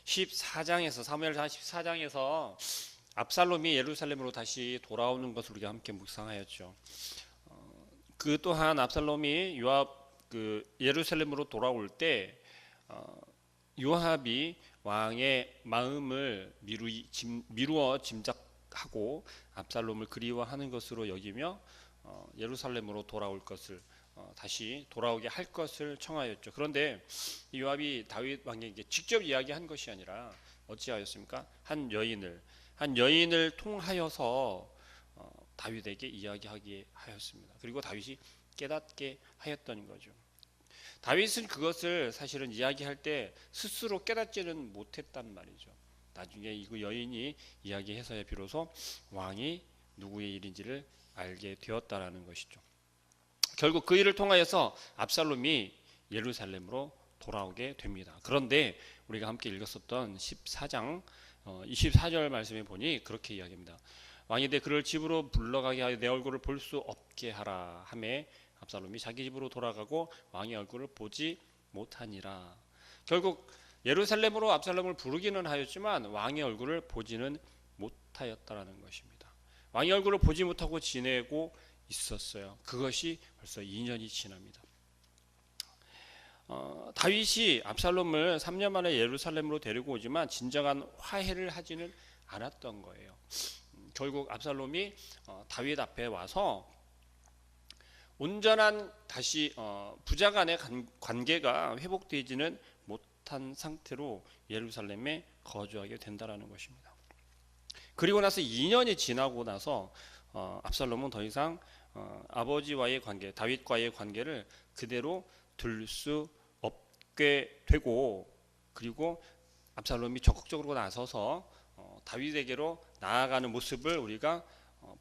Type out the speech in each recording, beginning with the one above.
14장에서 사무엘상 14장에서 압살롬이 예루살렘으로 다시 돌아오는 것을 우리가 함께 묵상하였죠. 그 또한 압살롬이 요압 예루살렘으로 돌아올 때 요압이 왕의 마음을 미루어 짐작하고 압살롬을 그리워하는 것으로 여기며 예루살렘으로 돌아올 것을 다시 돌아오게 할 것을 청하였죠. 그런데 요압이 다윗 왕에게 직접 이야기한 것이 아니라 어찌하였습니까? 한 여인을 통하여서 다윗에게 이야기하게 하였습니다. 그리고 다윗이 깨닫게 하였던 거죠. 다윗은 그것을 사실은 이야기할 때 스스로 깨닫지는 못했단 말이죠. 나중에 이 여인이 이야기해서야 비로소 왕이 누구의 일인지를 알게 되었다라는 것이죠. 결국 그 일을 통하여서 압살롬이 예루살렘으로 돌아오게 됩니다. 그런데 우리가 함께 읽었었던 14장 24절 말씀에 보니 그렇게 이야기합니다. 왕이 그를 집으로 불러가게 하여 내 얼굴을 볼 수 없게 하라 하매 압살롬이 자기 집으로 돌아가고 왕의 얼굴을 보지 못하니라. 결국 예루살렘으로 압살롬을 부르기는 하였지만 왕의 얼굴을 보지는 못하였다라는 것입니다. 왕의 얼굴을 보지 못하고 지내고 있었어요. 그것이 벌써 2년이 지납니다. 다윗이 압살롬을 3년 만에 예루살렘으로 데리고 오지만 진정한 화해를 하지는 않았던 거예요. 결국 압살롬이 다윗 앞에 와서 온전한 다시 부자 간의 관계가 회복되지는 못한 상태로 예루살렘에 거주하게 된다라는 것입니다. 그리고 나서 2년이 지나고 나서 압살롬은 더 이상 아버지와의 관계, 다윗과의 관계를 그대로 둘 수 없게 되고, 그리고 압살롬이 적극적으로 나서서 다윗에게로 나아가는 모습을 우리가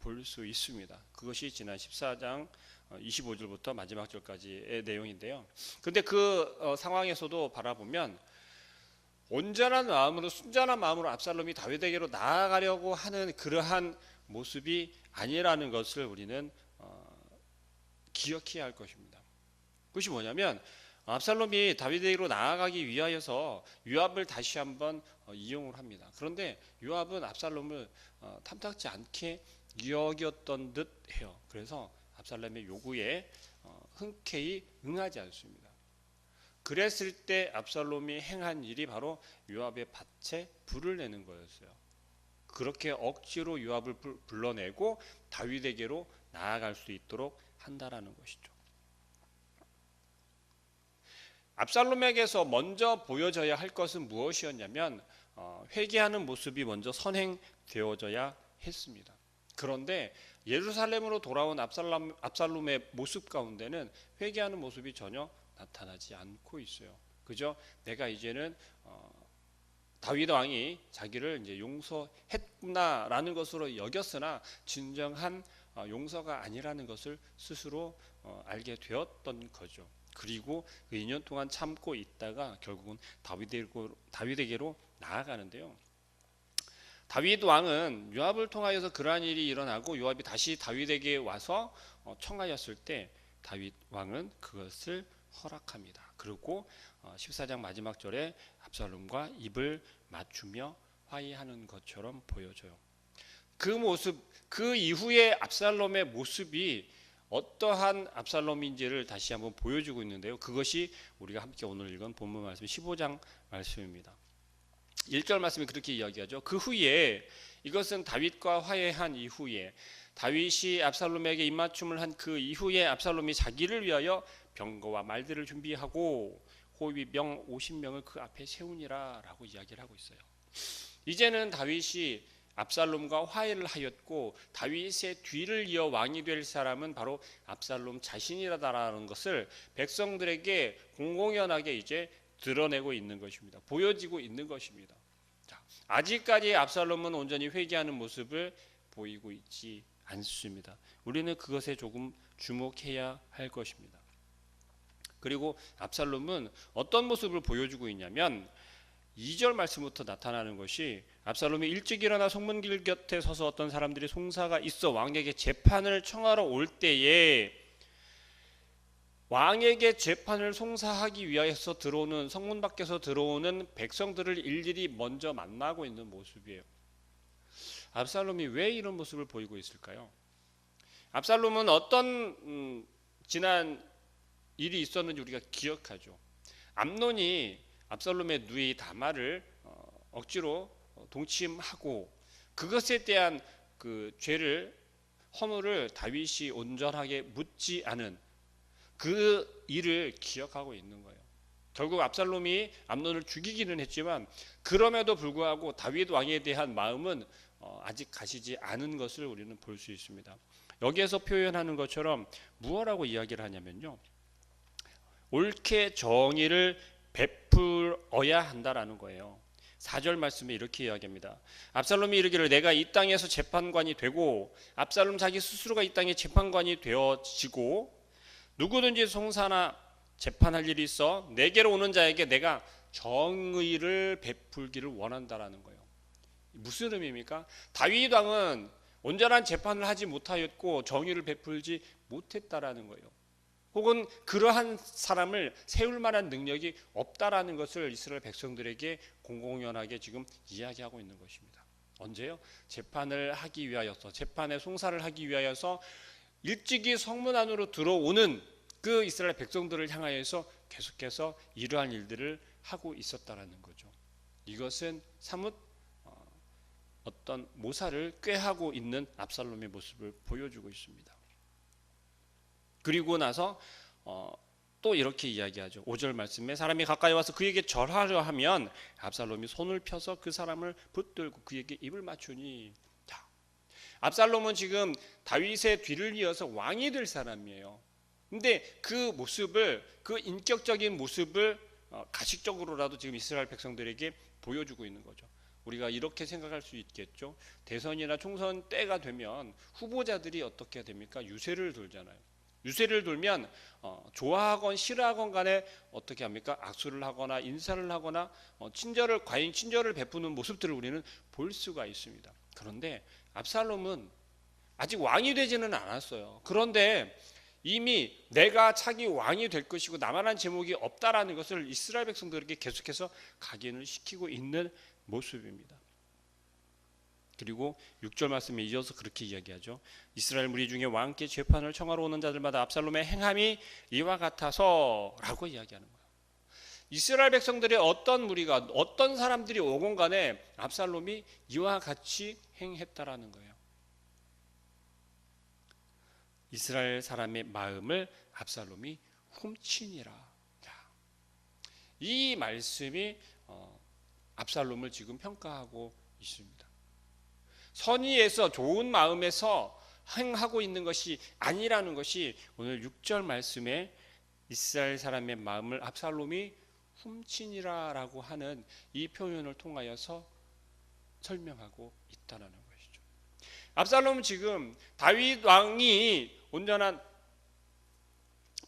볼 수 있습니다. 그것이 지난 14장 25절부터 마지막 절까지의 내용인데요. 근데 그 상황에서도 바라보면 온전한 마음으로, 순전한 마음으로 압살롬이 다윗에게로 나아가려고 하는 그러한 모습이 아니라는 것을 우리는 기억해야 할 것입니다. 그것이 뭐냐면 압살롬이 다윗에게로 나아가기 위하여서 요압을 다시 한번 이용을 합니다. 그런데 요압은 압살롬을 탐탁지 않게 여겼던 듯 해요. 그래서 압살롬의 요구에 흔쾌히 응하지 않습니다. 그랬을 때 압살롬이 행한 일이 바로 요압의 밭에 불을 내는 거였어요. 그렇게 억지로 요압을 불러내고 다윗에게로 나아갈 수 있도록 한다라는 것이죠. 압살롬에게서 먼저 보여져야 할 것은 무엇이었냐면 회개하는 모습이 먼저 선행되어져야 했습니다. 그런데 예루살렘으로 돌아온 압살롬의 모습 가운데는 회개하는 모습이 전혀 나타나지 않고 있어요. 그죠? 내가 이제는 다윗 왕이 자기를 이제 용서했구나라는 것으로 여겼으나 진정한 용서가 아니라는 것을 스스로 알게 되었던 거죠. 그리고 그 2년 동안 참고 있다가 결국은 다윗에게로 나아가는데요. 다윗 왕은 요압을 통하여서 그러한 일이 일어나고 요압이 다시 다윗에게 와서 청하였을 때 다윗 왕은 그것을 허락합니다. 그리고 14장 마지막 절에 압살롬과 입을 맞추며 화해하는 것처럼 보여져요. 그 모습, 그 이후에 압살롬의 모습이 어떠한 압살롬인지를 다시 한번 보여주고 있는데요. 그것이 우리가 함께 오늘 읽은 본문 말씀 15장 말씀입니다. 1절 말씀이 그렇게 이야기하죠. 그 후에, 이것은 다윗과 화해한 이후에, 다윗이 압살롬에게 입맞춤을 한 그 이후에 압살롬이 자기를 위하여 병거와 말들을 준비하고 호위병 50명을 그 앞에 세우니라 라고 이야기를 하고 있어요. 이제는 다윗이 압살롬과 화해를 하였고 다윗의 뒤를 이어 왕이 될 사람은 바로 압살롬 자신이라는 것을 백성들에게 공공연하게 이제 드러내고 있는 것입니다. 보여지고 있는 것입니다. 자, 아직까지 압살롬은 온전히 회개하는 모습을 보이고 있지 않습니다. 우리는 그것에 조금 주목해야 할 것입니다. 그리고 압살롬은 어떤 모습을 보여주고 있냐면 2절 말씀부터 나타나는 것이 압살롬이 일찍 일어나 성문길 곁에 서서 어떤 사람들이 송사가 있어 왕에게 재판을 청하러 올 때에 왕에게 재판을 송사하기 위하여서 들어오는 성문 밖에서 들어오는 백성들을 일일이 먼저 만나고 있는 모습이에요. 압살롬이 왜 이런 모습을 보이고 있을까요? 압살롬은 어떤 지난 일이 있었는지 우리가 기억하죠. 암논이 압살롬의 누이 다말을 억지로 동침하고 그것에 대한 그 죄를 허물을 다윗이 온전하게 묻지 않은 그 일을 기억하고 있는 거예요. 결국 압살롬이 암논을 죽이기는 했지만 그럼에도 불구하고 다윗 왕에 대한 마음은 아직 가시지 않은 것을 우리는 볼 수 있습니다. 여기에서 표현하는 것처럼 무엇라고 이야기를 하냐면요, 옳게 정의를 베풀어야 한다라는 거예요. 4절 말씀에 이렇게 이야기합니다. 압살롬이 이르기를 내가 이 땅에서 재판관이 되고, 압살롬 자기 스스로가 이 땅의 재판관이 되어지고, 누구든지 송사나 재판할 일이 있어 내게로 오는 자에게 내가 정의를 베풀기를 원한다라는 거예요. 무슨 의미입니까? 다윗 왕은 온전한 재판을 하지 못하였고 정의를 베풀지 못했다라는 거예요. 혹은 그러한 사람을 세울 만한 능력이 없다라는 것을 이스라엘 백성들에게 공공연하게 지금 이야기하고 있는 것입니다. 언제요? 재판을 하기 위하여서, 재판의 송사를 하기 위하여서 일찍이 성문 안으로 들어오는 그 이스라엘 백성들을 향하여서 계속해서 이러한 일들을 하고 있었다라는 거죠. 이것은 사뭇 어떤 모사를 꾀하고 있는 압살롬의 모습을 보여주고 있습니다. 그리고 나서 또 이렇게 이야기하죠. 5절 말씀에 사람이 가까이 와서 그에게 절하려 하면 압살롬이 손을 펴서 그 사람을 붙들고 그에게 입을 맞추니. 자, 압살롬은 지금 다윗의 뒤를 이어서 왕이 될 사람이에요. 근데 그 모습을, 그 인격적인 모습을 가식적으로라도 지금 이스라엘 백성들에게 보여주고 있는 거죠. 우리가 이렇게 생각할 수 있겠죠. 대선이나 총선 때가 되면 후보자들이 어떻게 됩니까? 유세를 돌잖아요. 유세를 돌면 좋아하건 싫어하건 간에 어떻게 합니까? 악수를 하거나 인사를 하거나 과잉 친절을 베푸는 모습들을 우리는 볼 수가 있습니다. 그런데 압살롬은 아직 왕이 되지는 않았어요. 그런데 이미 내가 차기 왕이 될 것이고 나만한 제목이 없다라는 것을 이스라엘 백성들에게 계속해서 각인을 시키고 있는 모습입니다. 그리고 6절 말씀에 이어서 그렇게 이야기하죠. 이스라엘 무리 중에 왕께 재판을 청하러 오는 자들마다 압살롬의 행함이 이와 같아서 라고 이야기하는 거예요. 이스라엘 백성들의 어떤 무리가, 어떤 사람들이 오건 간에 압살롬이 이와 같이 행했다라는 거예요. 이스라엘 사람의 마음을 압살롬이 훔치니라. 이 말씀이 압살롬을 지금 평가하고 있습니다. 선의에서, 좋은 마음에서 행하고 있는 것이 아니라는 것이 오늘 6절 말씀에 이스라엘 사람의 마음을 압살롬이 훔치니라 라고 하는 이 표현을 통하여서 설명하고 있다는 것이죠. 압살롬은 지금 다윗 왕이 온전한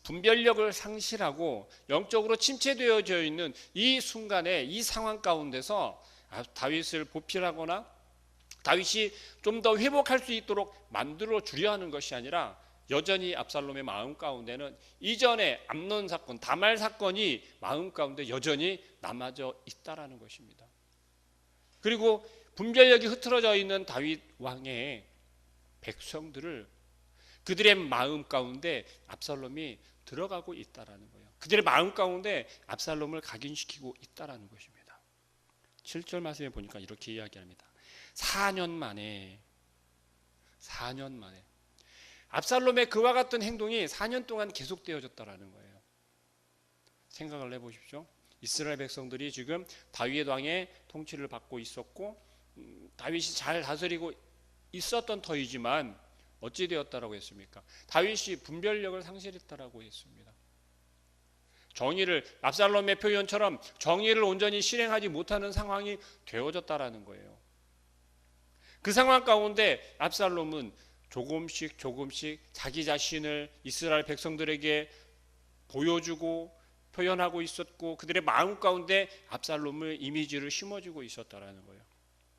분별력을 상실하고 영적으로 침체되어져 있는 이 순간에, 이 상황 가운데서 다윗을 보필하거나 다윗이 좀 더 회복할 수 있도록 만들어 주려 하는 것이 아니라 여전히 압살롬의 마음 가운데는 이전에 암논 사건, 다말 사건이 마음 가운데 여전히 남아져 있다라는 것입니다. 그리고 분별력이 흐트러져 있는 다윗 왕의 백성들을, 그들의 마음 가운데 압살롬이 들어가고 있다라는 거예요. 그들의 마음 가운데 압살롬을 각인시키고 있다라는 것입니다. 7절 말씀에 보니까 이렇게 이야기합니다. 4년 만에 압살롬의 그와 같은 행동이 4년 동안 계속되어졌다라는 거예요. 생각을 해보십시오. 이스라엘 백성들이 지금 다윗 왕의 통치를 받고 있었고 다윗이 잘 다스리고 있었던 터이지만 어찌 되었다라고 했습니까? 다윗이 분별력을 상실했다라고 했습니다. 정의를, 압살롬의 표현처럼 정의를 온전히 실행하지 못하는 상황이 되어졌다라는 거예요. 그 상황 가운데 압살롬은 조금씩 자기 자신을 이스라엘 백성들에게 보여주고 표현하고 있었고 그들의 마음 가운데 압살롬의 이미지를 심어주고 있었다라는 거예요.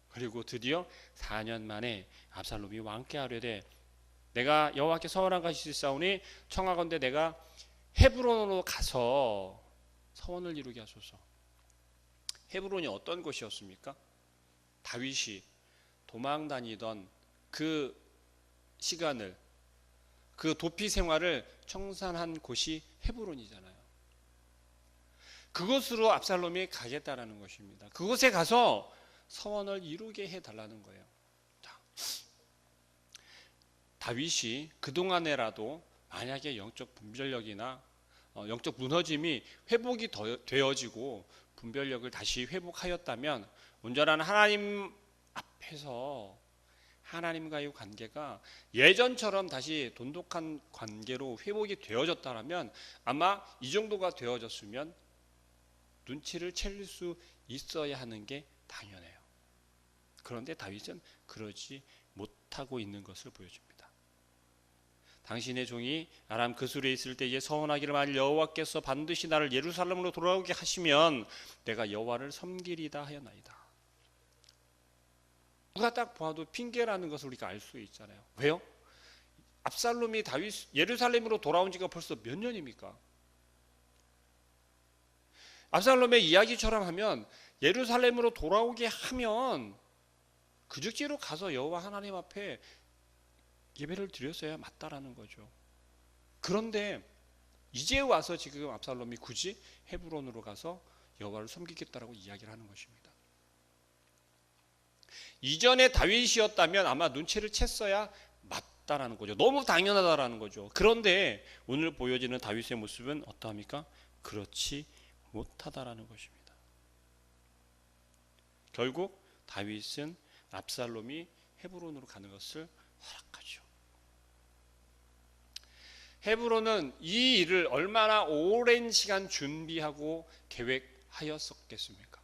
그리고 드디어 4년 만에 압살롬이 왕께 아뢰되 내가 여호와께 서원한 것이 있사오니 청하건대 내가 헤브론으로 가서 서원을 이루게 하소서. 헤브론이 어떤 곳이었습니까? 다윗이 도망 다니던 그 시간을, 그 도피 생활을 청산한 곳이 헤브론이잖아요. 그곳으로 압살롬이 가겠다라는 것입니다. 그곳에 가서 서원을 이루게 해달라는 거예요. 자, 다윗이 그동안에라도 만약에 영적 분별력이나 영적 무너짐이 회복이 되어지고 분별력을 다시 회복하였다면 온전한 하나님 앞에서 하나님과의 관계가 예전처럼 다시 돈독한 관계로 회복이 되어졌다면 아마 이 정도가 되어졌으면 눈치를 챌 수 있어야 하는 게 당연해요. 그런데 다윗은 그러지 못하고 있는 것을 보여줍니다. 당신의 종이 아람 그술에 있을 때에 서원하기를 만일 여호와께서 반드시 나를 예루살렘으로 돌아오게 하시면 내가 여호와를 섬기리다 하였나이다. 누가 딱 봐도 핑계라는 것을 우리가 알 수 있잖아요. 왜요? 압살롬이 다윗 예루살렘으로 돌아온 지가 벌써 몇 년입니까? 압살롬의 이야기처럼 하면 예루살렘으로 돌아오게 하면 그 즉지로 가서 여호와 하나님 앞에 예배를 드렸어야 맞다라는 거죠. 그런데 이제 와서 지금 압살롬이 굳이 헤브론으로 가서 여호와를 섬기겠다라고 이야기를 하는 것입니다. 이전에 다윗이었다면 아마 눈치를 챘어야 맞다라는 거죠. 너무 당연하다라는 거죠. 그런데 오늘 보여지는 다윗의 모습은 어떠합니까? 그렇지 못하다라는 것입니다. 결국 다윗은 압살롬이 헤브론으로 가는 것을 허락하죠. 헤브론은 이 일을 얼마나 오랜 시간 준비하고 계획하였었겠습니까?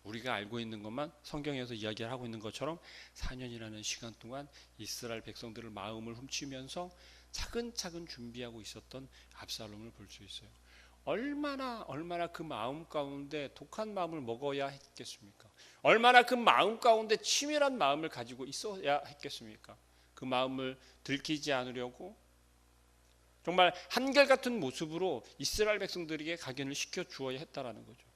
우리가 알고 있는 것만 성경에서 이야기를 하고 있는 것처럼 4년이라는 시간 동안 이스라엘 백성들을 마음을 훔치면서 차근차근 준비하고 있었던 압살롬을 볼 수 있어요. 얼마나 그 마음 가운데 독한 마음을 먹어야 했겠습니까? 얼마나 그 마음 가운데 치밀한 마음을 가지고 있어야 했겠습니까? 그 마음을 들키지 않으려고 정말 한결같은 모습으로 이스라엘 백성들에게 각인을 시켜 주어야 했다라는 거죠.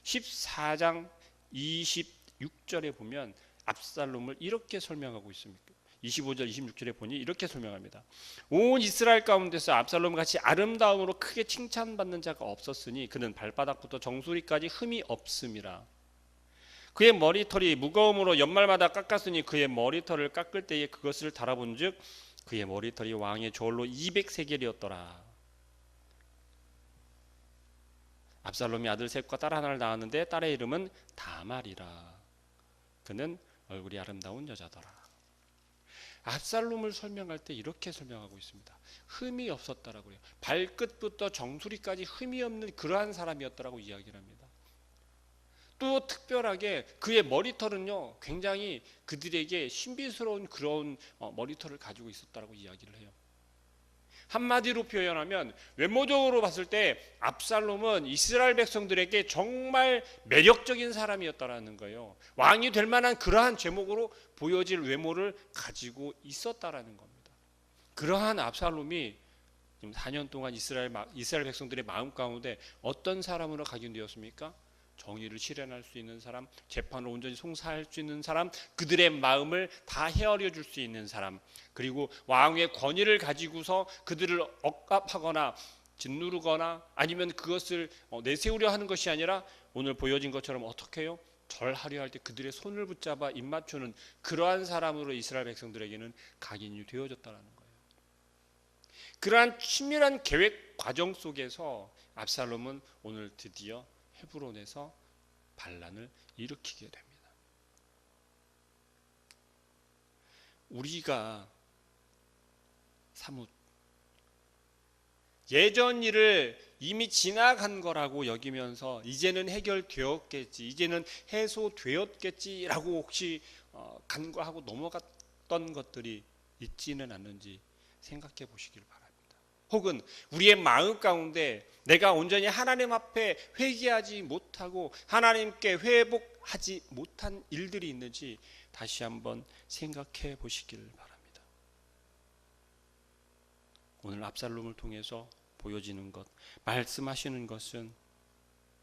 14장 26절에 보면 압살롬을 이렇게 설명하고 있습니다. 25절 26절에 보니 이렇게 설명합니다. 온 이스라엘 가운데서 압살롬 같이 아름다움으로 크게 칭찬받는 자가 없었으니 그는 발바닥부터 정수리까지 흠이 없음이라. 그의 머리털이 무거움으로 연말마다 깎았으니 그의 머리털을 깎을 때에 그것을 달아본즉 그의 머리털이 왕의 저울로 200세겔이었더라. 압살롬이 아들 셋과 딸 하나를 낳았는데 딸의 이름은 다말이라. 그는 얼굴이 아름다운 여자더라. 압살롬을 설명할 때 이렇게 설명하고 있습니다. 흠이 없었다라고 해요. 발끝부터 정수리까지 흠이 없는 그러한 사람이었다라고 이야기를 합니다. 또 특별하게 그의 머리털은요 굉장히 그들에게 신비스러운 그런 머리털을 가지고 있었다라고 이야기를 해요. 한마디로 표현하면 외모적으로 봤을 때 압살롬은 이스라엘 백성들에게 정말 매력적인 사람이었다라는 거예요. 왕이 될 만한 그러한 제목으로 보여질 외모를 가지고 있었다라는 겁니다. 그러한 압살롬이 지금 4년 동안 이스라엘 백성들의 마음 가운데 어떤 사람으로 각인되었습니까? 정의를 실현할 수 있는 사람, 재판을 온전히 송사할 수 있는 사람, 그들의 마음을 다 헤아려 줄 수 있는 사람, 그리고 왕의 권위를 가지고서 그들을 억압하거나 짓누르거나 아니면 그것을 내세우려 하는 것이 아니라 오늘 보여진 것처럼 어떻게 해요? 절하려 할 때 그들의 손을 붙잡아 입 맞추는 그러한 사람으로 이스라엘 백성들에게는 각인이 되어졌다는 거예요. 그러한 치밀한 계획 과정 속에서 압살롬은 오늘 드디어 헤브론에서 반란을 일으키게 됩니다. 우리가 사뭇 예전 일을 이미 지나간 거라고 여기면서 이제는 해결되었겠지, 이제는 해소되었겠지라고 혹시 간과하고 넘어갔던 것들이 있지는 않는지 생각해 보시길 바랍니다. 혹은 우리의 마음 가운데 내가 온전히 하나님 앞에 회개하지 못하고 하나님께 회복하지 못한 일들이 있는지 다시 한번 생각해 보시길 바랍니다. 오늘 압살롬을 통해서 보여지는 것, 말씀하시는 것은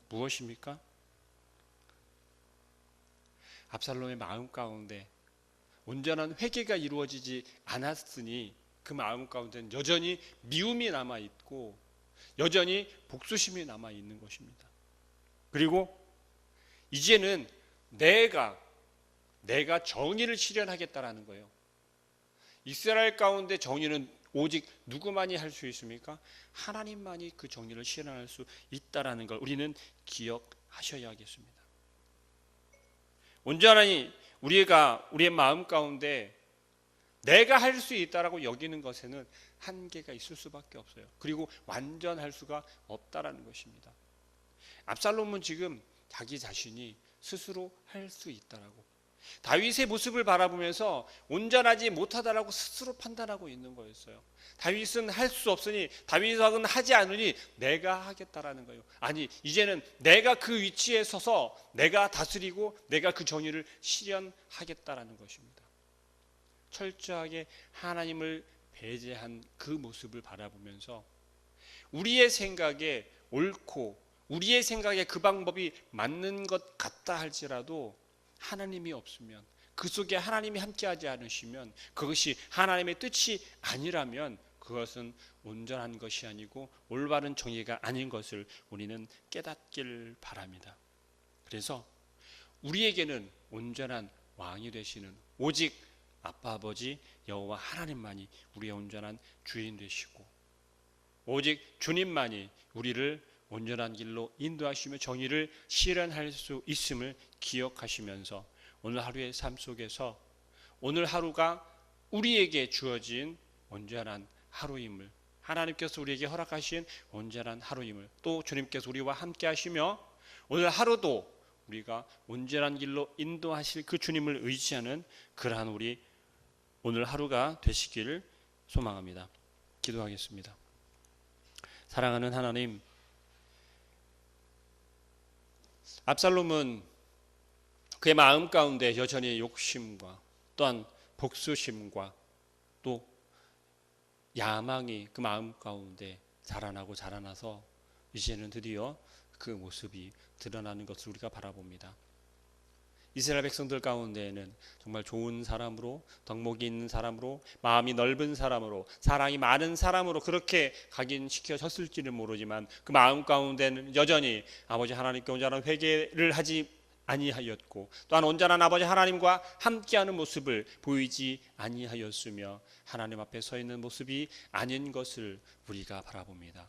무엇입니까? 압살롬의 마음 가운데 온전한 회개가 이루어지지 않았으니 그 마음 가운데는 여전히 미움이 남아있고 여전히 복수심이 남아있는 것입니다. 그리고 이제는 내가 정의를 실현하겠다라는 거예요. 이스라엘 가운데 정의는 오직 누구만이 할 수 있습니까? 하나님만이 그 정의를 실현할 수 있다라는 걸 우리는 기억하셔야겠습니다. 온전히 우리의 마음 가운데 내가 할 수 있다라고 여기는 것에는 한계가 있을 수밖에 없어요. 그리고 완전할 수가 없다라는 것입니다. 압살롬은 지금 자기 자신이 스스로 할 수 있다라고, 다윗의 모습을 바라보면서 온전하지 못하다라고 스스로 판단하고 있는 거였어요. 다윗은 할 수 없으니, 다윗은 하지 않으니 내가 하겠다라는 거예요. 아니, 이제는 내가 그 위치에 서서 내가 다스리고 내가 그 정의를 실현하겠다라는 것입니다. 철저하게 하나님을 배제한 그 모습을 바라보면서 우리의 생각에 옳고 우리의 생각에 그 방법이 맞는 것 같다 할지라도 하나님이 없으면, 그 속에 하나님이 함께하지 않으시면, 그것이 하나님의 뜻이 아니라면 그것은 온전한 것이 아니고 올바른 정의가 아닌 것을 우리는 깨닫길 바랍니다. 그래서 우리에게는 온전한 왕이 되시는 오직 아빠 아버지 여호와 하나님만이 우리의 온전한 주인 되시고, 오직 주님만이 우리를 온전한 길로 인도하시며 정의를 실현할 수 있음을 기억하시면서 오늘 하루의 삶 속에서 오늘 하루가 우리에게 주어진 온전한 하루임을, 하나님께서 우리에게 허락하신 온전한 하루임을, 또 주님께서 우리와 함께 하시며 오늘 하루도 우리가 온전한 길로 인도하실 그 주님을 의지하는 그러한 우리 오늘 하루가 되시기를 소망합니다. 기도하겠습니다. 사랑하는 하나님, 압살롬은 그의 마음 가운데 여전히 욕심과 또한 복수심과 또 야망이 그 마음 가운데 자라나서 이제는 드디어 그 모습이 드러나는 것을 우리가 바라봅니다. 이스라엘 백성들 가운데에는 정말 좋은 사람으로, 덕목이 있는 사람으로, 마음이 넓은 사람으로, 사랑이 많은 사람으로 그렇게 각인시켜졌을지는 모르지만 그 마음 가운데는 여전히 아버지 하나님께 온전한 회개를 하지 아니하였고, 또한 온전한 아버지 하나님과 함께하는 모습을 보이지 아니하였으며 하나님 앞에 서 있는 모습이 아닌 것을 우리가 바라봅니다.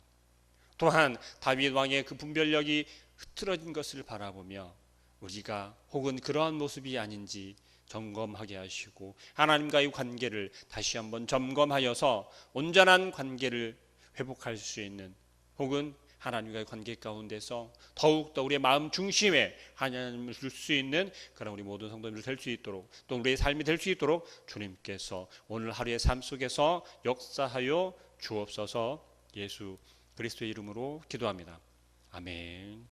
또한 다윗 왕의 그 분별력이 흐트러진 것을 바라보며 우리가 혹은 그러한 모습이 아닌지 점검하게 하시고 하나님과의 관계를 다시 한번 점검하여서 온전한 관계를 회복할 수 있는, 혹은 하나님과의 관계 가운데서 더욱더 우리의 마음 중심에 하나님을 줄 수 있는 그런 우리 모든 성도님들 될 수 있도록, 또 우리의 삶이 될 수 있도록 주님께서 오늘 하루의 삶 속에서 역사하여 주옵소서. 예수 그리스도의 이름으로 기도합니다. 아멘.